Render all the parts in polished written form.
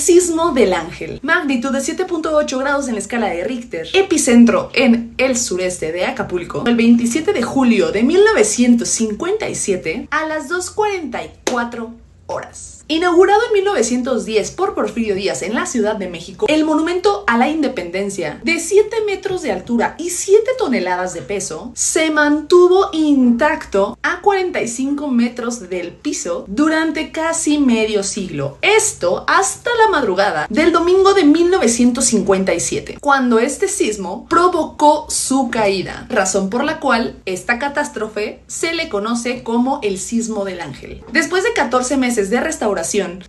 sismo del Ángel. Magnitud de 7.8 grados en la escala de Richter. Epicentro en el sureste de Acapulco. El 27 de julio de 1957 a las 2:44 horas. Inaugurado en 1910 por Porfirio Díaz en la Ciudad de México, el monumento a la independencia, de 7 metros de altura y 7 toneladas de peso, se mantuvo intacto a 45 metros del piso durante casi medio siglo. Esto hasta la madrugada del domingo de 1957, cuando este sismo provocó su caída, razón por la cual esta catástrofe se le conoce como el Sismo del Ángel. Después de 14 meses de restauración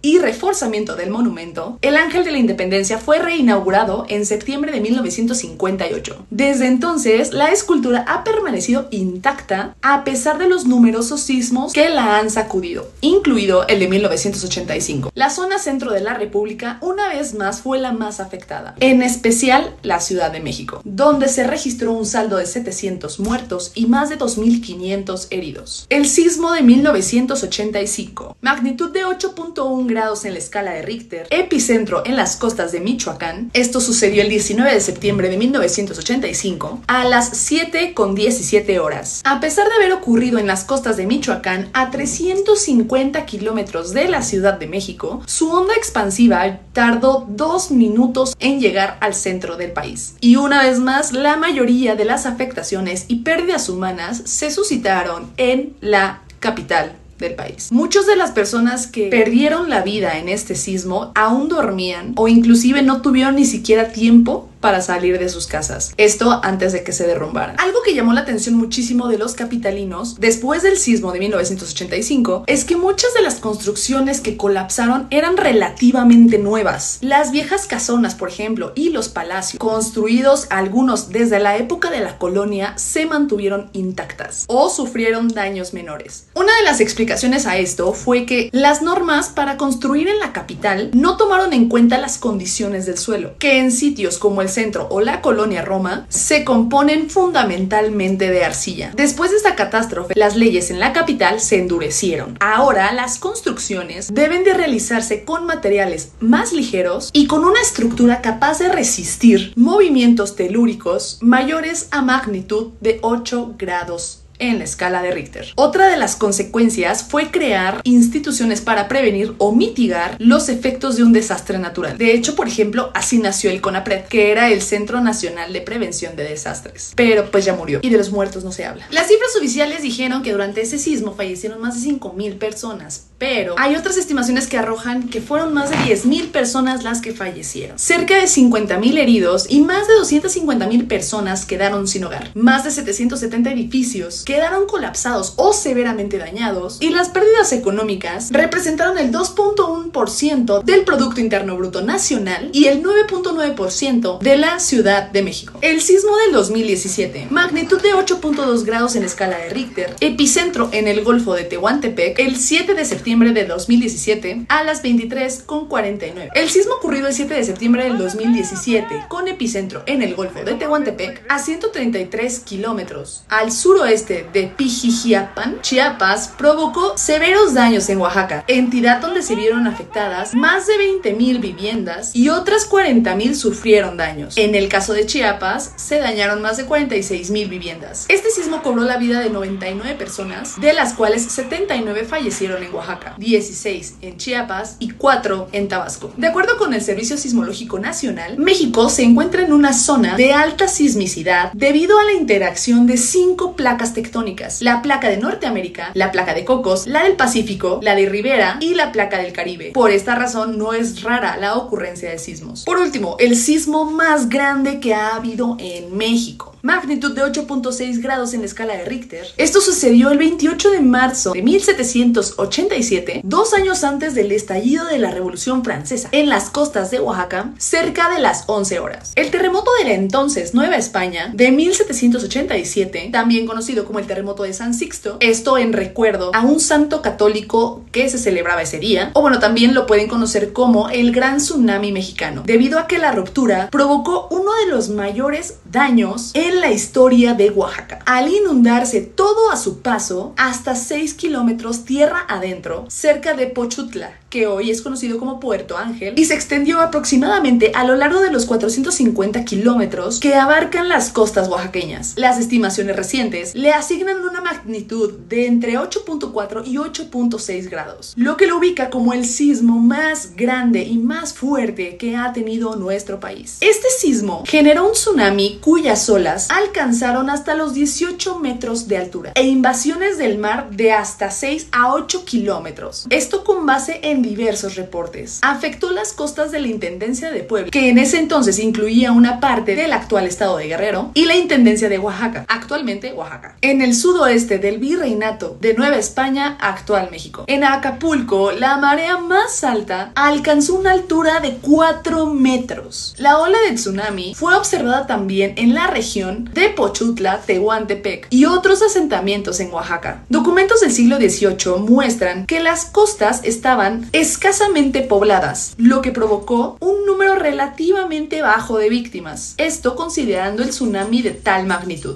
y reforzamiento del monumento, el Ángel de la Independencia fue reinaugurado en septiembre de 1958. Desde entonces, la escultura ha permanecido intacta a pesar de los numerosos sismos que la han sacudido, incluido el de 1985. La zona centro de la República una vez más fue la más afectada, en especial la Ciudad de México, donde se registró un saldo de 700 muertos y más de 2.500 heridos. El sismo de 1985, magnitud de 8.1 grados en la escala de Richter, epicentro en las costas de Michoacán. Esto sucedió el 19 de septiembre de 1985 a las 7:17 horas. A pesar de haber ocurrido en las costas de Michoacán, a 350 kilómetros de la Ciudad de México, su onda expansiva tardó 2 minutos en llegar al centro del país. Y una vez más, la mayoría de las afectaciones y pérdidas humanas se suscitaron en la capital del país. Muchas de las personas que perdieron la vida en este sismo aún dormían o inclusive no tuvieron ni siquiera tiempo para salir de sus casas. Esto antes de que se derrumbaran. Algo que llamó la atención muchísimo de los capitalinos después del sismo de 1985 es que muchas de las construcciones que colapsaron eran relativamente nuevas. Las viejas casonas, por ejemplo, y los palacios, construidos algunos desde la época de la colonia, se mantuvieron intactas o sufrieron daños menores. Una de las explicaciones a esto fue que las normas para construir en la capital no tomaron en cuenta las condiciones del suelo, que en sitios como el centro o la colonia Roma se componen fundamentalmente de arcilla. Después de esta catástrofe, las leyes en la capital se endurecieron. Ahora las construcciones deben de realizarse con materiales más ligeros y con una estructura capaz de resistir movimientos telúricos mayores a magnitud de 8 grados en la escala de Richter. Otra de las consecuencias fue crear instituciones para prevenir o mitigar los efectos de un desastre natural. De hecho, por ejemplo, así nació el CONAPRED, que era el Centro Nacional de Prevención de Desastres. Pero pues ya murió y de los muertos no se habla. Las cifras oficiales dijeron que durante ese sismo fallecieron más de 5,000 personas, pero hay otras estimaciones que arrojan que fueron más de 10,000 personas las que fallecieron. Cerca de 50,000 heridos y más de 250,000 personas quedaron sin hogar. Más de 770 edificios quedaron colapsados o severamente dañados, y las pérdidas económicas representaron el 2.1% del Producto Interno Bruto Nacional y el 9.9% de la Ciudad de México. El sismo del 2017, magnitud de 8.2 grados en escala de Richter, epicentro en el Golfo de Tehuantepec, el 7 de septiembre de 2017 a las 23:49. El sismo ocurrido el 7 de septiembre del 2017 con epicentro en el Golfo de Tehuantepec a 133 kilómetros al suroeste de Pijijiapan, Chiapas, provocó severos daños en Oaxaca, entidad donde se vieron afectadas más de 20,000 viviendas y otras 40,000 sufrieron daños. En el caso de Chiapas, se dañaron más de 46,000 viviendas. Este sismo cobró la vida de 99 personas, de las cuales 79 fallecieron en Oaxaca, 16 en Chiapas y 4 en Tabasco. De acuerdo con el Servicio Sismológico Nacional, México se encuentra en una zona de alta sismicidad debido a la interacción de 5 placas tectónicas: la placa de Norteamérica, la placa de Cocos, la del Pacífico, la de Rivera y la placa del Caribe. Por esta razón no es rara la ocurrencia de sismos. Por último, el sismo más grande que ha habido en México, magnitud de 8.6 grados en la escala de Richter. Esto sucedió el 28 de marzo de 1787, 2 años antes del estallido de la Revolución Francesa, en las costas de Oaxaca, cerca de las 11 horas. El terremoto de la entonces Nueva España de 1787, también conocido como el terremoto de San Sixto, esto en recuerdo a un santo católico que se celebraba ese día, o bueno, también lo pueden conocer como el Gran Tsunami Mexicano, debido a que la ruptura provocó uno de los mayores daños en en la historia de Oaxaca, al inundarse todo a su paso hasta 6 kilómetros tierra adentro, cerca de Pochutla, que hoy es conocido como Puerto Ángel, y se extendió aproximadamente a lo largo de los 450 kilómetros que abarcan las costas oaxaqueñas. Las estimaciones recientes le asignan una magnitud de entre 8.4 y 8.6 grados, lo que lo ubica como el sismo más grande y más fuerte que ha tenido nuestro país. Este sismo generó un tsunami cuyas olas alcanzaron hasta los 18 metros de altura e invasiones del mar de hasta 6 a 8 kilómetros. Esto con base en diversos reportes. Afectó las costas de la Intendencia de Puebla, que en ese entonces incluía una parte del actual estado de Guerrero, y la Intendencia de Oaxaca, actualmente Oaxaca, en el sudoeste del Virreinato de Nueva España, actual México. En Acapulco, la marea más alta alcanzó una altura de 4 metros. La ola de tsunami fue observada también en la región de Pochutla, Tehuantepec y otros asentamientos en Oaxaca. Documentos del siglo XVIII muestran que las costas estaban escasamente pobladas, lo que provocó un número relativamente bajo de víctimas, esto considerando el tsunami de tal magnitud.